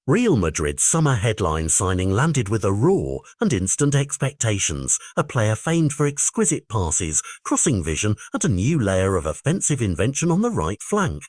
Real Madrid's summer headline signing landed with a roar and instant expectations, a player famed for exquisite passes, crossing vision and a new layer of offensive invention on the right flank.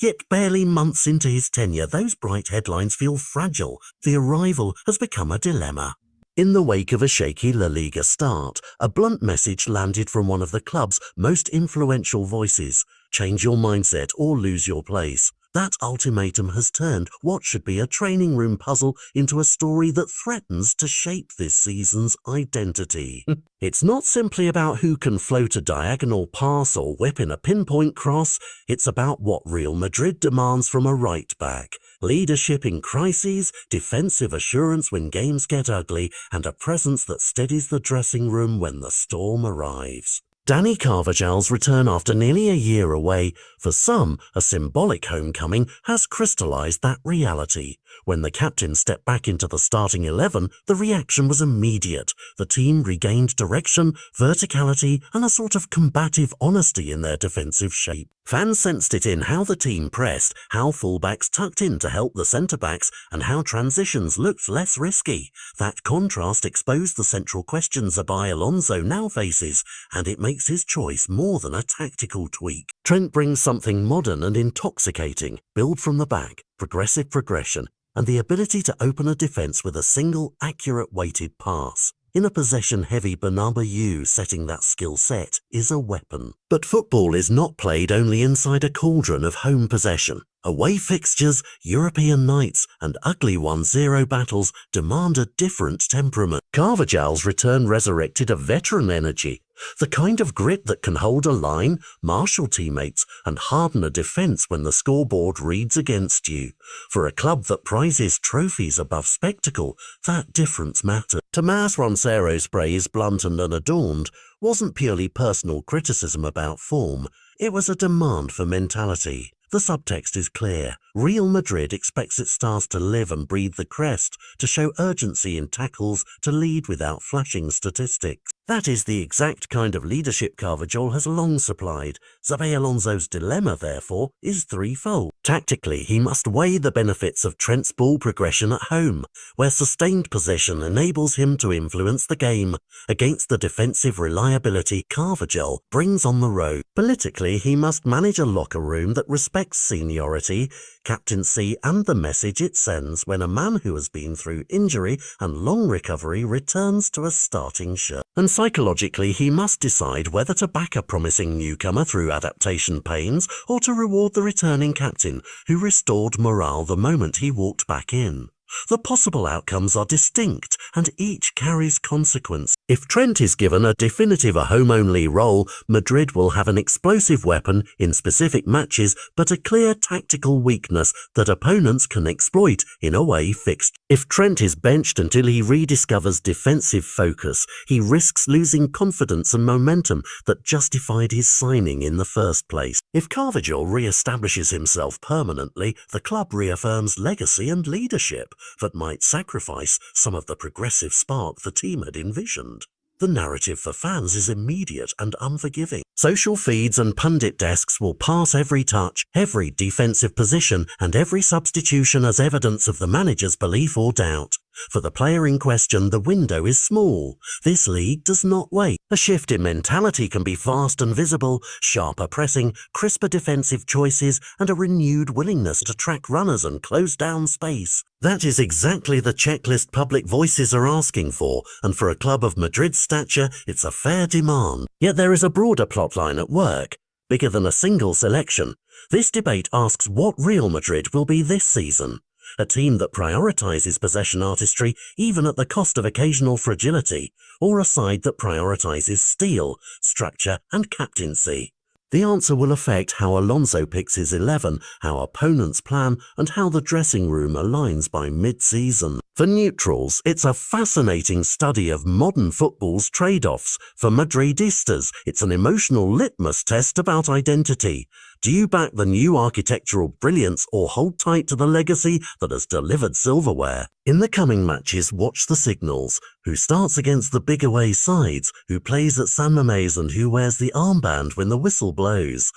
Yet barely months into his tenure, those bright headlines feel fragile. The arrival has become a dilemma. In the wake of a shaky La Liga start, a blunt message landed from one of the club's most influential voices: change your mindset or lose your place. That ultimatum has turned what should be a training room puzzle into a story that threatens to shape this season's identity. It's not simply about who can float a diagonal pass or whip in a pinpoint cross, it's about what Real Madrid demands from a right-back. Leadership in crises, defensive assurance when games get ugly, and a presence that steadies the dressing room when the storm arrives. Dani Carvajal's return after nearly a year away, for some, a symbolic homecoming, has crystallized that reality. When the captain stepped back into the starting 11, the reaction was immediate. The team regained direction, verticality, and a sort of combative honesty in their defensive shape. Fans sensed it in how the team pressed, how fullbacks tucked in to help the centre-backs, and how transitions looked less risky. That contrast exposed the central questions Xabi Alonso now faces, and it makes his choice more than a tactical tweak. Trent brings something modern and intoxicating: build from the back, progressive progression, and the ability to open a defence with a single, accurate weighted pass. In a possession-heavy Bernabeu, setting that skill set is a weapon. But football is not played only inside a cauldron of home possession. Away fixtures, European nights, and ugly 1-0 battles demand a different temperament. Carvajal's return resurrected a veteran energy, the kind of grit that can hold a line, marshal teammates, and harden a defence when the scoreboard reads against you. For a club that prizes trophies above spectacle, that difference matters. Tomas Roncero's praise, blunt and unadorned, wasn't purely personal criticism about form, it was a demand for mentality. The subtext is clear. Real Madrid expects its stars to live and breathe the crest, to show urgency in tackles, to lead without flashing statistics. That is the exact kind of leadership Carvajal has long supplied. Xabi Alonso's dilemma, therefore, is threefold. Tactically, he must weigh the benefits of Trent'S ball progression at home, where sustained possession enables him to influence the game, against the defensive reliability Carvajal brings on the road. Politically, he must manage a locker room that respects seniority, captaincy, and the message it sends when a man who has been through injury and long recovery returns to a starting shirt. And psychologically, he must decide whether to back a promising newcomer through adaptation pains or to reward the returning captain who restored morale the moment he walked back in. The possible outcomes are distinct, and each carries consequence. If Trent is given a definitive home-only role, Madrid will have an explosive weapon in specific matches, but a clear tactical weakness that opponents can exploit in away fixtures. If Trent is benched until he rediscovers defensive focus, he risks losing confidence and momentum that justified his signing in the first place. If Carvajal re-establishes himself permanently, the club reaffirms legacy and leadership that might sacrifice some of the progressive spark the team had envisioned. The narrative for fans is immediate and unforgiving. Social feeds and pundit desks will pass every touch, every defensive position, and every substitution as evidence of the manager's belief or doubt. For the player in question, the window is small. This league does not wait. A shift in mentality can be fast and visible: sharper pressing, crisper defensive choices, and a renewed willingness to track runners and close down space. That is exactly the checklist public voices are asking for, and for a club of Madrid's stature, it's a fair demand. Yet there is a broader plotline at work, bigger than a single selection. This debate asks what Real Madrid will be this season. A team that prioritizes possession artistry even at the cost of occasional fragility, or a side that prioritizes steel, structure, and captaincy. The answer will affect how Alonso picks his 11, how opponents plan, and how the dressing room aligns by mid-season. For neutrals, it's a fascinating study of modern football's trade-offs. For Madridistas, it's an emotional litmus test about identity. Do you back the new architectural brilliance or hold tight to the legacy that has delivered silverware? In the coming matches, watch the signals. Who starts against the big away sides? Who plays at San Mamés and who wears the armband when the whistle blows?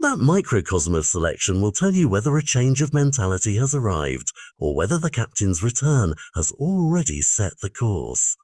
That microcosm of selection will tell you whether a change of mentality has arrived or whether the captain's return has already set the course.